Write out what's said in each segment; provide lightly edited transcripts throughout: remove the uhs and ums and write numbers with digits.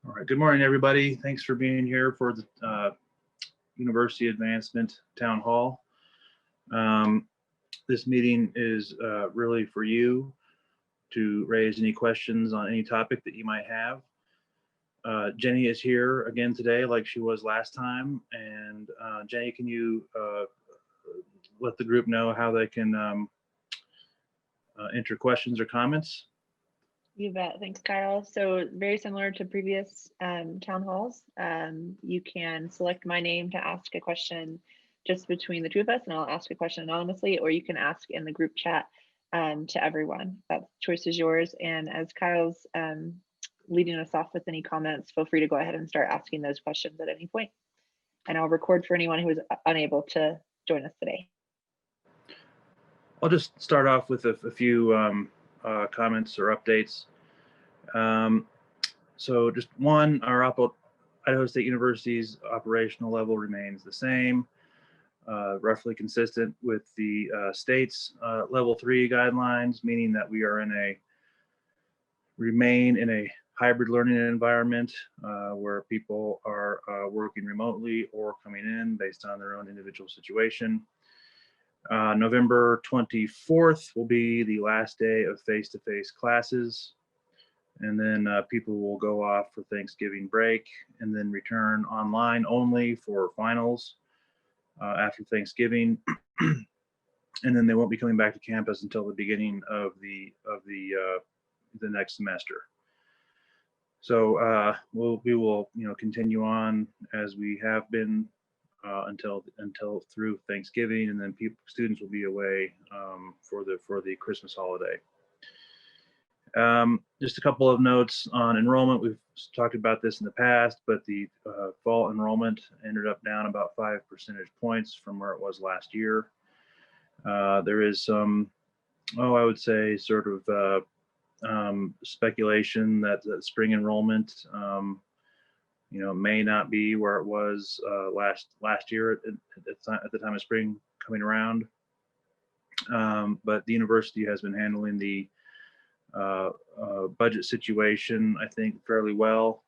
All right, good morning, everybody. Thanks for being here for the University Advancement Town Hall. This meeting is really for you to raise any questions on any topic that you might have. Jenny is here again today like she was last time. And Jenny, can you let the group know how they can enter questions or comments? You bet. Thanks, Kyle. So very similar to previous town halls, you can select my name to ask a question just between the two of us, and I'll ask a question anonymously, or you can ask in the group chat to everyone. That choice is yours. And as Kyle's leading us off with any comments, feel free to go ahead and start asking those questions at any point. And I'll record for anyone who is unable to join us today. I'll just start off with a few comments or updates. So just one, our Idaho State University's operational level remains the same, roughly consistent with the state's level 3 guidelines, meaning that we are remain in a hybrid learning environment where people are working remotely or coming in based on their own individual situation. November 24th will be the last day of face-to-face classes. And then people will go off for Thanksgiving break and then return online only for finals after Thanksgiving. And then they won't be coming back to campus until the beginning of the next semester. So we will continue on as we have been until through Thanksgiving, and then students will be away for the Christmas holiday. Just a couple of notes on enrollment. We've talked about this in the past, but the fall enrollment ended up down about 5 percentage points from where it was last year. There is some, I would say, sort of speculation that spring enrollment, may not be where it was last year at the time of spring coming around. But the university has been handling the budget situation, I think, fairly well.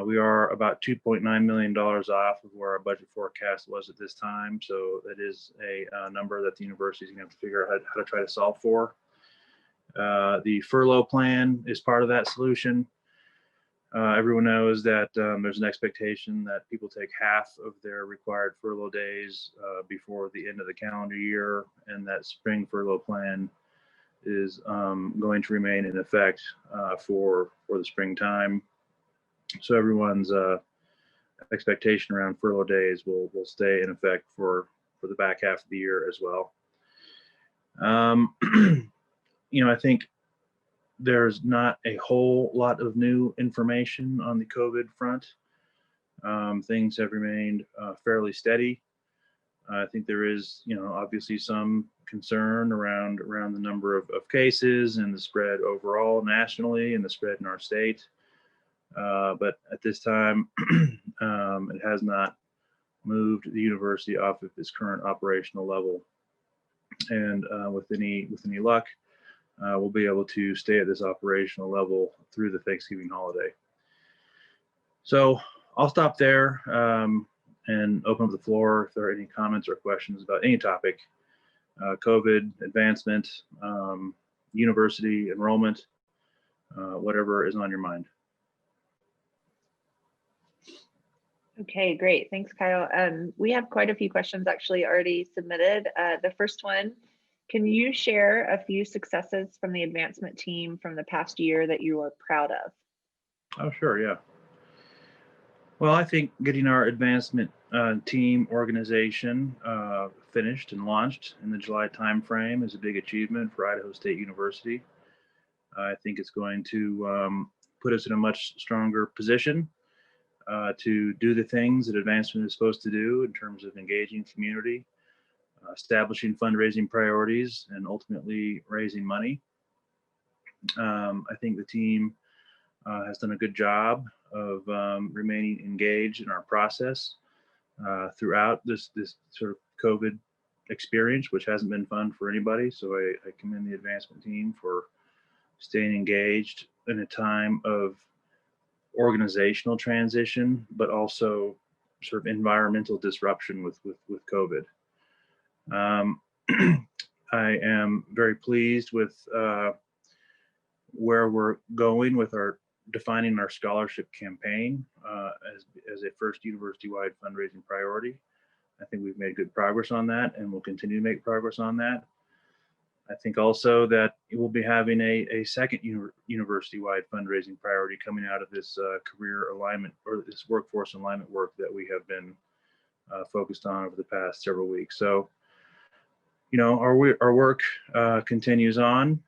We are about $2.9 million off of where our budget forecast was at this time. So that is a number that the university is going to have to figure out how to try to solve for. The furlough plan is part of that solution. Everyone knows that there's an expectation that people take half of their required furlough days before the end of the calendar year, and that spring furlough plan is going to remain in effect for the springtime. So everyone's expectation around furlough days will stay in effect for the back half of the year as well. I think there's not a whole lot of new information on the COVID front. Things have remained fairly steady. I think there is, obviously some concern around the number of cases and the spread overall nationally and the spread in our state. But at this time, it has not moved the university off of its current operational level. And with any luck, we'll be able to stay at this operational level through the Thanksgiving holiday. So I'll stop there and open up the floor if there are any comments or questions about any topic, COVID, advancement, university, enrollment, whatever is on your mind. Okay, great. Thanks, Kyle. We have quite a few questions actually already submitted. The first one, can you share a few successes from the advancement team from the past year that you are proud of? Oh, sure, yeah. Well, I think getting our advancement team organization finished and launched in the July timeframe is a big achievement for Idaho State University. I think it's going to put us in a much stronger position to do the things that advancement is supposed to do in terms of engaging community, establishing fundraising priorities, and ultimately raising money. I think the team has done a good job of remaining engaged in our process throughout this sort of COVID experience, which hasn't been fun for anybody. So I commend the advancement team for staying engaged in a time of organizational transition, but also sort of environmental disruption with COVID. I am very pleased with where we're going with our defining our scholarship campaign as a first university-wide fundraising priority. I think we've made good progress on that, and we'll continue to make progress on that. I think also that we'll be having a second university-wide fundraising priority coming out of this career alignment or this workforce alignment work that we have been focused on over the past several weeks. So, you know, our work continues on,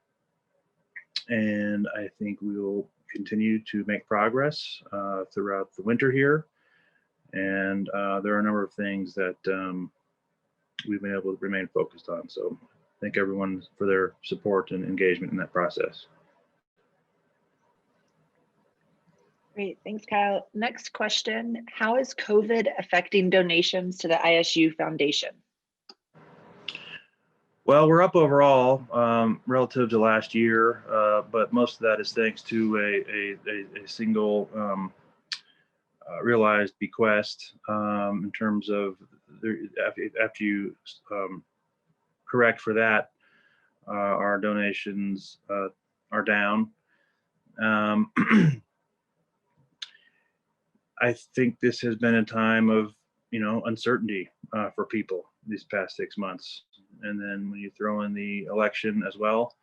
and I think we will continue to make progress throughout the winter here. And there are a number of things that we've been able to remain focused on. So thank everyone for their support and engagement in that process. Great, thanks, Kyle. Next question, how is COVID affecting donations to the ISU Foundation? Well, we're up overall relative to last year, but most of that is thanks to a single realized bequest in terms of after you correct for that, our donations are down. I think this has been a time of, you know, uncertainty for people these past 6 months. And then when you throw in the election as well,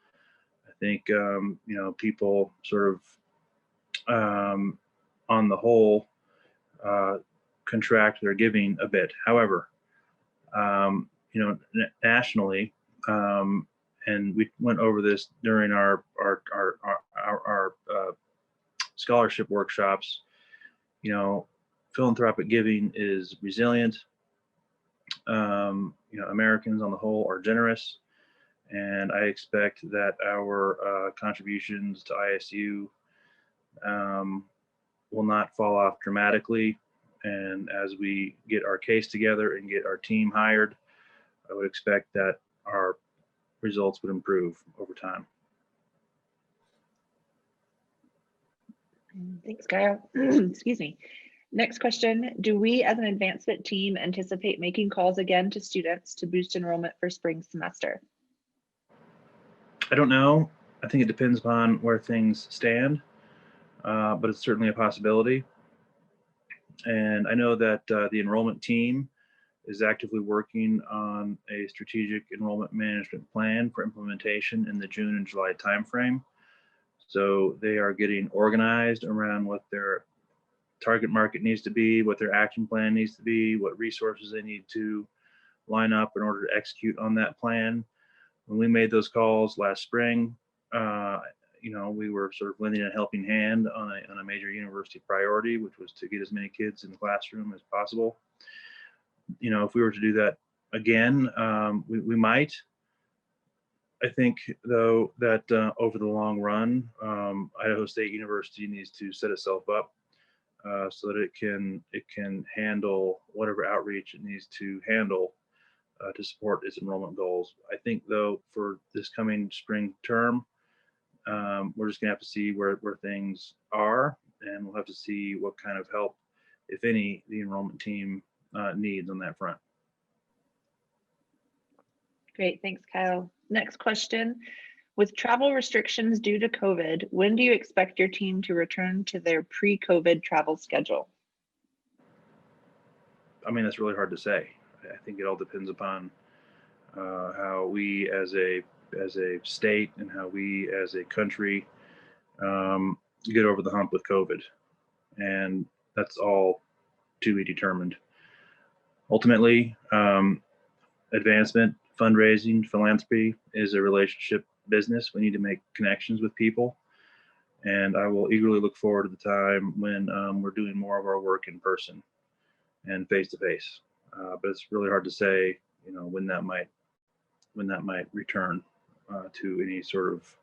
I think, you know, people sort of, on the whole, contract their giving a bit. However, you know, nationally, and we went over this during our scholarship workshops, you know, philanthropic giving is resilient. You know, Americans on the whole are generous, and I expect that our contributions to ISU will not fall off dramatically. And as we get our case together and get our team hired, I would expect that our results would improve over time. Thanks, Kyle. Excuse me. Next question, do we as an advancement team anticipate making calls again to students to boost enrollment for spring semester? I don't know. I think it depends upon where things stand, but it's certainly a possibility. And I know that the enrollment team is actively working on a strategic enrollment management plan for implementation in the June and July timeframe. So they are getting organized around what their target market needs to be, what their action plan needs to be, what resources they need to line up in order to execute on that plan. When we made those calls last spring, you know, we were sort of lending a helping hand on a major university priority, which was to get as many kids in the classroom as possible. You know, if we were to do that again, we might. I think, though, that over the long run, Idaho State University needs to set itself up so that it can handle whatever outreach it needs to handle to support its enrollment goals. I think, though, for this coming spring term, we're just gonna have to see where things are, and we'll have to see what kind of help, if any, the enrollment team needs on that front. Great, thanks, Kyle. Next question, with travel restrictions due to COVID, when do you expect your team to return to their pre-COVID travel schedule? I mean, that's really hard to say. I think it all depends upon how we as a state and how we as a country get over the hump with COVID. And that's all to be determined. Ultimately, advancement, fundraising, philanthropy is a relationship business. We need to make connections with people. And I will eagerly look forward to the time when we're doing more of our work in person and face to face. But it's really hard to say, you know, when that might return to any sort of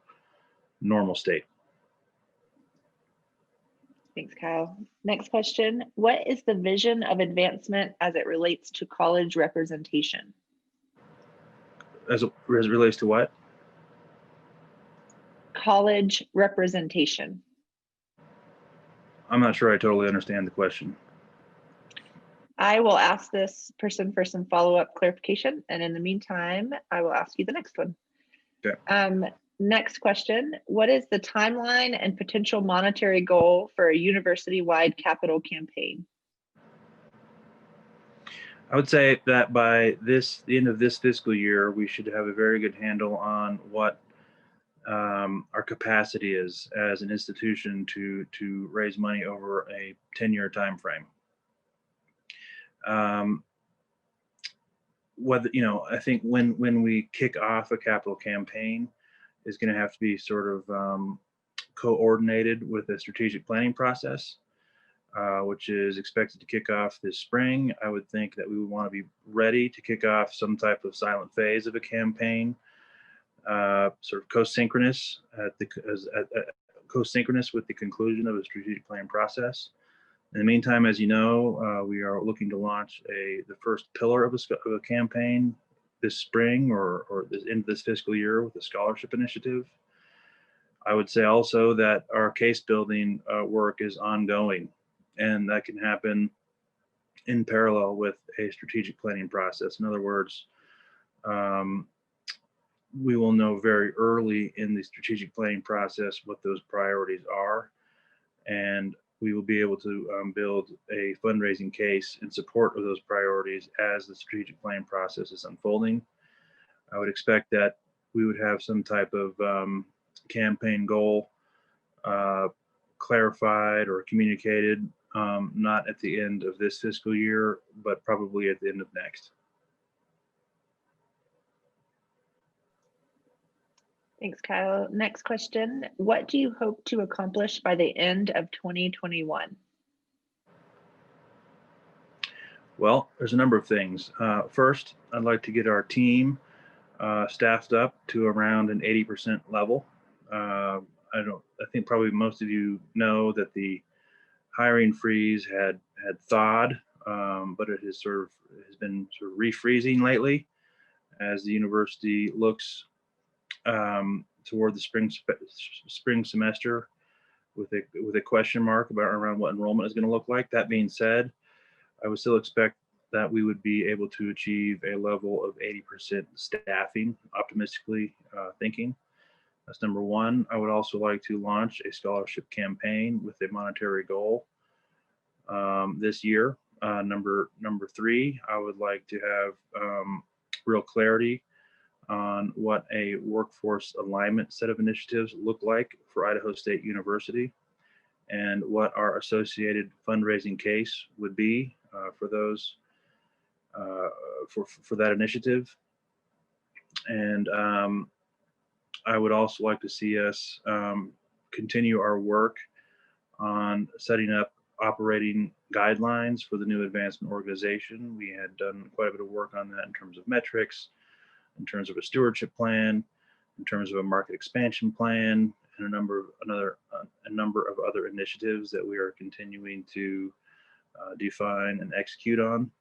normal state. Thanks, Kyle. Next question, what is the vision of advancement as it relates to college representation? As it relates to what? College representation. I'm not sure I totally understand the question. I will ask this person for some follow-up clarification, and in the meantime, I will ask you the next one. Okay. Next question, what is the timeline and potential monetary goal for a university-wide capital campaign? I would say that by the end of this fiscal year, we should have a very good handle on what our capacity is as an institution to raise money over a 10-year time frame. Whether, I think when we kick off a capital campaign is going to have to be sort of coordinated with a strategic planning process, which is expected to kick off this spring. I would think that we would want to be ready to kick off some type of silent phase of a campaign, sort of co-synchronous co-synchronous with the conclusion of a strategic planning process. In the meantime, as you know, we are looking to launch the first pillar of a campaign this spring or this end of this fiscal year with a scholarship initiative. I would say also that our case building work is ongoing, and that can happen in parallel with a strategic planning process. In other words, we will know very early in the strategic planning process what those priorities are, and we will be able to build a fundraising case in support of those priorities as the strategic planning process is unfolding. I would expect that we would have some type of campaign goal clarified or communicated, not at the end of this fiscal year, but probably at the end of next. Thanks, Kyle. Next question. What do you hope to accomplish by the end of 2021? Well, there's a number of things. First, I'd like to get our team staffed up to around an 80% level. I think probably most of you know that the hiring freeze had thawed, but it has been sort of refreezing lately as the university looks toward the spring semester with a question mark around what enrollment is going to look like. That being said, I would still expect that we would be able to achieve a level of 80% staffing, optimistically thinking. That's number one. I would also like to launch a scholarship campaign with a monetary goal this year. Number three, I would like to have real clarity on what a workforce alignment set of initiatives look like for Idaho State University and what our associated fundraising case would be for those for that initiative. And I would also like to see us continue our work on setting up operating guidelines for the new advancement organization. We had done quite a bit of work on that in terms of metrics, in terms of a stewardship plan, in terms of a market expansion plan, and a number of other initiatives that we are continuing to define and execute on.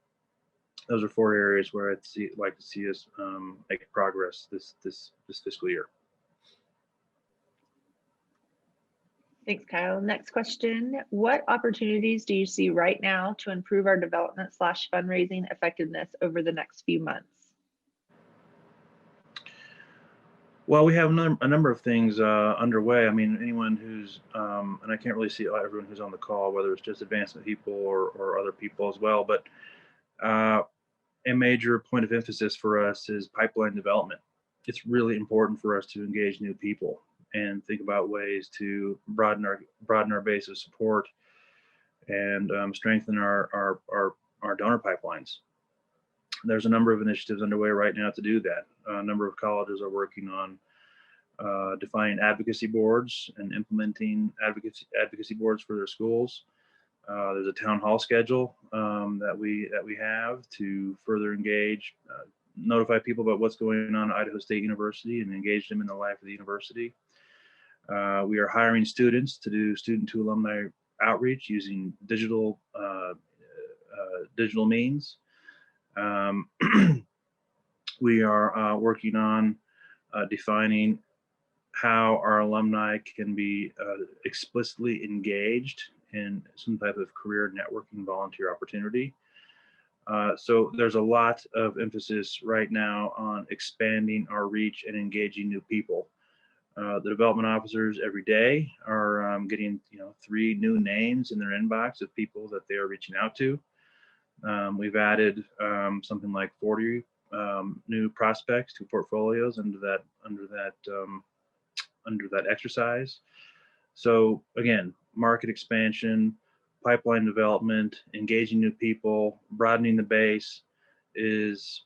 Those are 4 areas where I'd like to see us make progress this fiscal year. Thanks, Kyle. Next question. What opportunities do you see right now to improve our development / fundraising effectiveness over the next few months? Well, we have a number of things underway. I mean, anyone who's, and I can't really see everyone who's on the call, whether it's just advancement people or other people as well, but a major point of emphasis for us is pipeline development. It's really important for us to engage new people and think about ways to broaden our base of support and strengthen our donor pipelines. There's a number of initiatives underway right now to do that. A number of colleges are working on defining advocacy boards and implementing advocacy boards for their schools. There's a town hall schedule that we have to further engage, notify people about what's going on at Idaho State University and engage them in the life of the university. We are hiring students to do student-to-alumni outreach using digital means. We are working on defining how our alumni can be explicitly engaged in some type of career networking volunteer opportunity. So there's a lot of emphasis right now on expanding our reach and engaging new people. The development officers every day are getting 3 new names in their inbox of people that they are reaching out to. We've added something like 40 new prospects to portfolios under that exercise. So again, market expansion, pipeline development, engaging new people, broadening the base is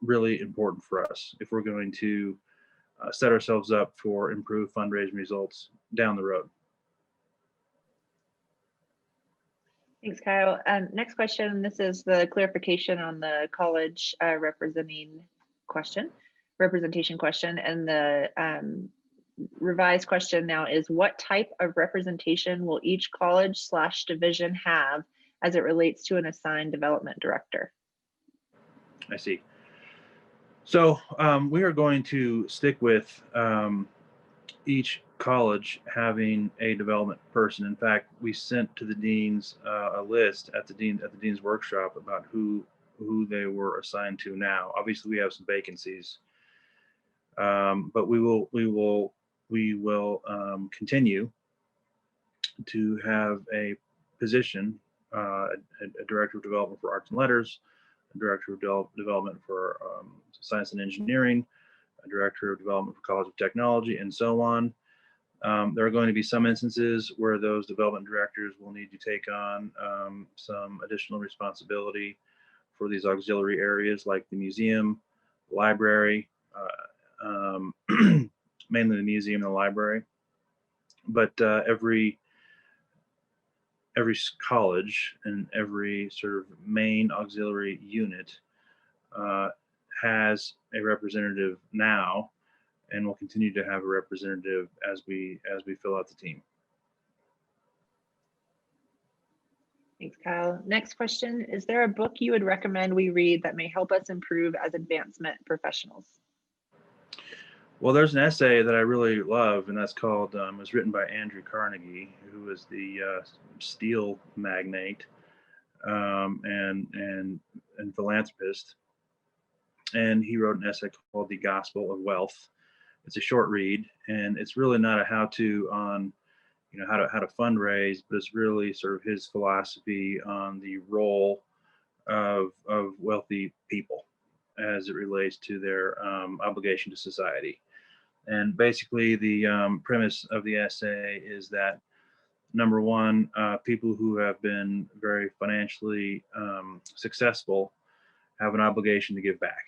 really important for us if we're going to set ourselves up for improved fundraising results down the road. Thanks, Kyle. Next question. This is the clarification on the college representation question, and the revised question now is, what type of representation will each college/division have as it relates to an assigned development director? I see. So we are going to stick with each college having a development person. In fact, we sent to the deans a list at the dean's workshop about who they were assigned to now. Obviously, we have some vacancies, but we will continue to have a position, a director of development for arts and letters, a director of development for science and engineering, a director of development for College of Technology, and so on. There are going to be some instances where those development directors will need to take on some additional responsibility for these auxiliary areas like the museum, library, mainly the museum and the library. But every college and every sort of main auxiliary unit has a representative now, and will continue to have a representative as we fill out the team. Thanks, Kyle. Next question, is there a book you would recommend we read that may help us improve as advancement professionals? Well, there's an essay that I really love, and that's called, it was written by Andrew Carnegie, who is the steel magnate and philanthropist. And he wrote an essay called The Gospel of Wealth. It's a short read, and it's really not a how-to on how to fundraise, but it's really sort of his philosophy on the role of wealthy people as it relates to their obligation to society. And basically the premise of the essay is that, number one, people who have been very financially successful have an obligation to give back.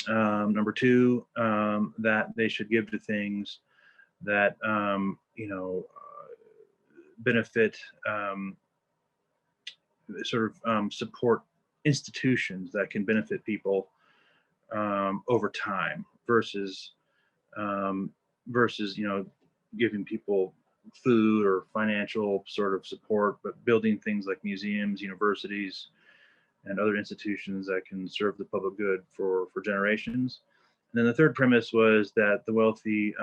Number two, that they should give to things that benefit, support institutions that can benefit people over time versus giving people food or financial sort of support, but building things like museums, universities, and other institutions that can serve the public good for generations. And then the third premise was that the wealthy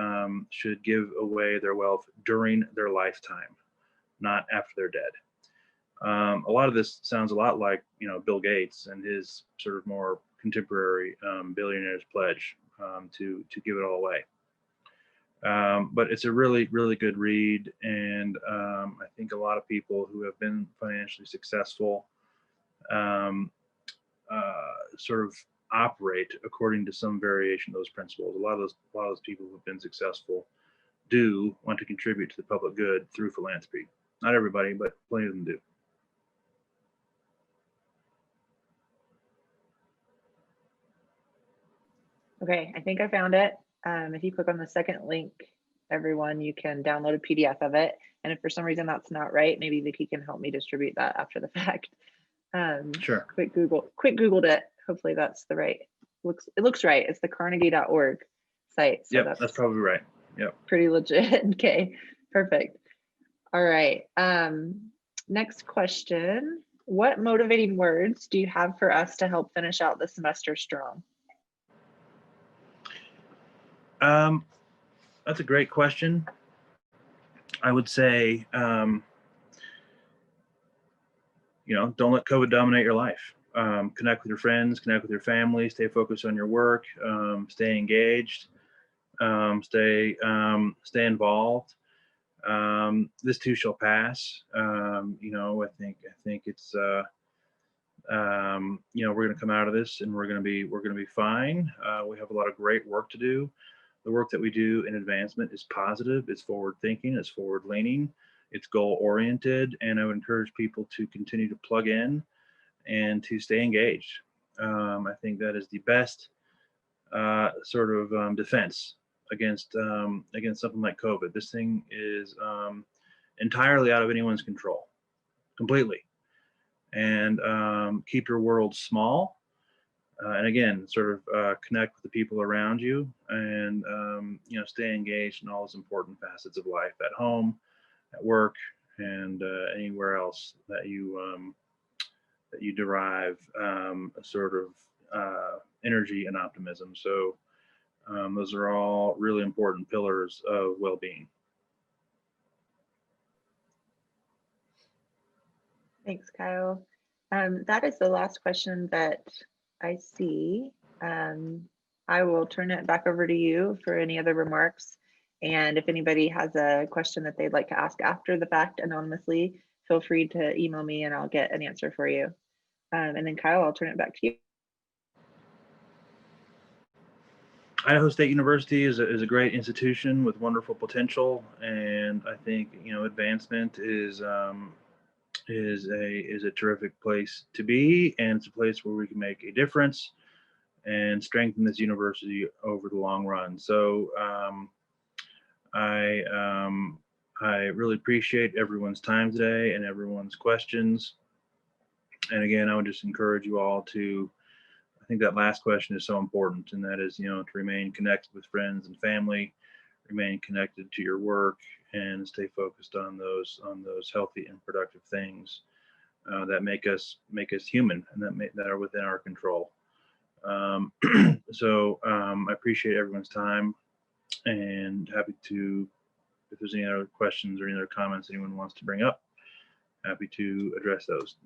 should give away their wealth during their lifetime, not after they're dead. A lot of this sounds a lot like Bill Gates and his sort of more contemporary billionaire's pledge to give it all away. But it's a really, really good read, and I think a lot of people who have been financially successful sort of operate according to some variation of those principles. A lot of those people who have been successful do want to contribute to the public good through philanthropy. Not everybody, but plenty of them do. Okay, I think I found it. If you click on the second link, everyone, you can download a PDF of it. And if for some reason that's not right, maybe Vicky can help me distribute that after the fact. Sure. Quick Googled it. Hopefully that's the right. It looks right. It's the Carnegie.org site. So yep, that's probably right. Yep. Pretty legit. Okay, perfect. All right. Next question. What motivating words do you have for us to help finish out the semester strong? That's a great question. I would say, don't let COVID dominate your life. Connect with your friends, connect with your family, stay focused on your work, stay engaged, stay involved. This too shall pass. I think it's we're going to come out of this, and we're going to be fine. We have a lot of great work to do. The work that we do in advancement is positive, it's forward thinking, it's forward leaning, it's goal oriented, and I would encourage people to continue to plug in and to stay engaged. I think that is the best sort of defense against something like COVID. This thing is entirely out of anyone's control, completely. And keep your world small. And again, sort of connect with the people around you, and stay engaged in all those important facets of life, at home, at work, and anywhere else that you derive a sort of energy and optimism. So those are all really important pillars of well-being. Thanks, Kyle. That is the last question that I see. I will turn it back over to you for any other remarks. And if anybody has a question that they'd like to ask after the fact anonymously, feel free to email me and I'll get an answer for you. And then Kyle, I'll turn it back to you. Idaho State University is a great institution with wonderful potential, and I think advancement is a terrific place to be, and it's a place where we can make a difference and strengthen this university over the long run. So I really appreciate everyone's time today and everyone's questions. And again, I would just encourage you all to, I think that last question is so important, and that is, to remain connected with friends and family, remain connected to your work, and stay focused on those healthy and productive things that make us human, and that are within our control. So I appreciate everyone's time, and happy to, if there's any other questions or any other comments anyone wants to bring up, happy to address those.